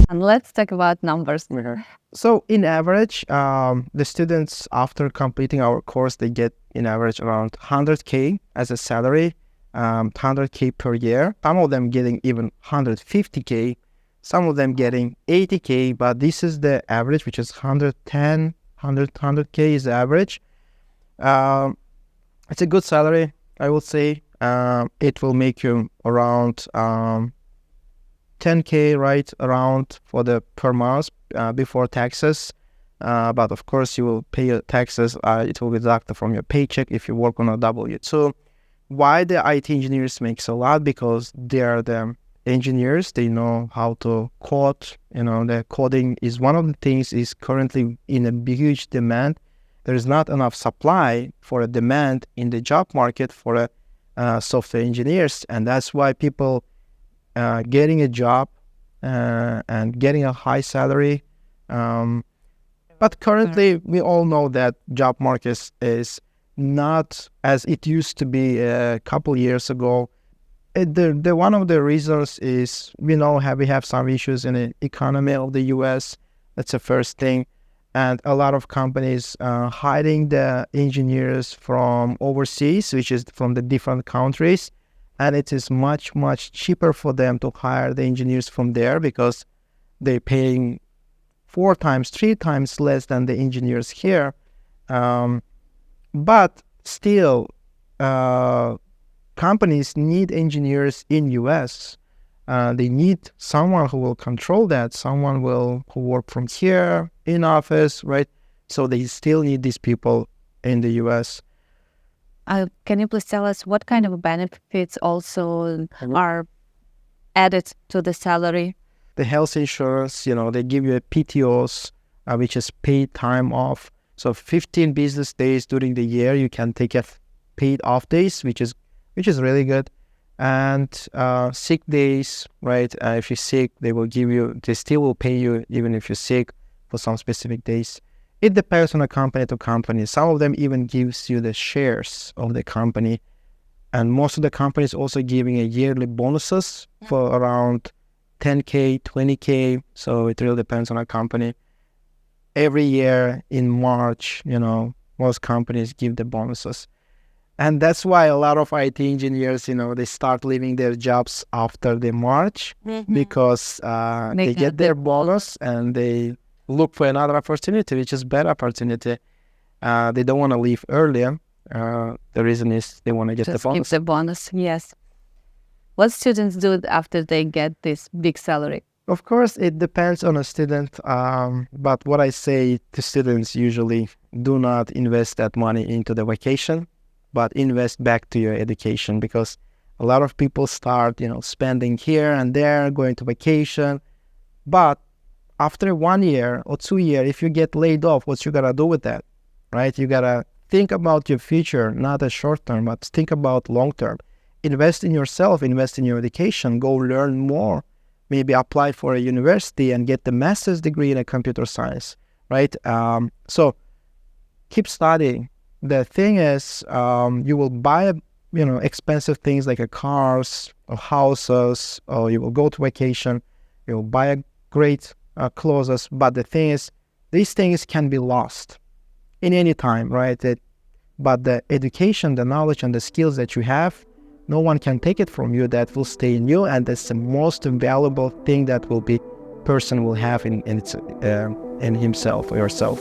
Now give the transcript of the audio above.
And let's talk about numbers. Okay. So in average, the students after completing our course, they get in average around 100K as a salary, 100K per year. Some of them getting even 150K, some of them getting 80K, but this is the average, which is 110, 100K is the average. It's a good salary, I would say. It will make you around 10K, right, around for the per month before taxes. But of course, you will pay your taxes. It will be deducted from your paycheck if you work on a W-2. Why the IT engineers makes a lot? Because they are the engineers. They know how to code. The coding is one of the things is currently in a huge demand. There is not enough supply for a demand in the job market for software engineers, and that's why people getting a job and getting a high salary. But currently, we all know that job market is not as it used to be a couple years ago. The one of the reasons is we have some issues in the economy of the U.S. That's the first thing, and a lot of companies hiring the engineers from overseas, which is from the different countries. And it is much, much cheaper for them to hire the engineers from there because they're paying 4 times, 3 times less than the engineers here. But still, companies need engineers in US. They need someone who will control that, someone who work from here in office, right? So they still need these people in the US. Can you please tell us what kind of benefits also are added to the salary? The health insurance, they give you a PTOs, which is paid time off. So 15 business days during the year, you can take a paid off days, which is really good. And sick days, right? If you're sick, they still will pay you even if you're sick for some specific days. It depends on a company to company. Some of them even gives you the shares of the company. And most of the companies also giving a yearly bonuses for around 10K, 20K. So it really depends on a company. Every year in March, most companies give the bonuses. And that's why a lot of IT engineers, they start leaving their jobs after the March because they get their bonus and they look for another opportunity, which is better opportunity. They don't want to leave earlier. The reason is they want to get the bonus. Keep the bonus, yes. What students do after they get this big salary? Of course, it depends on a student. But what I say to students usually, do not invest that money into the vacation, but invest back to your education, because a lot of people start, spending here and there, going to vacation, but after 1 year or 2 years, if you get laid off, what you gotta do with that, right? You gotta think about your future, not a short term, but think about long term. Invest in yourself, invest in your education, go learn more, maybe apply for a university and get the master's degree in a computer science, right? So keep studying. The thing is, you will buy, expensive things like cars or houses, or you will go to vacation, you will buy a great clothes, but the thing is, these things can be lost in any time, right? But the education, the knowledge, and the skills that you have, no one can take it from you. That will stay in you, and that's the most valuable thing that person will have in himself or herself.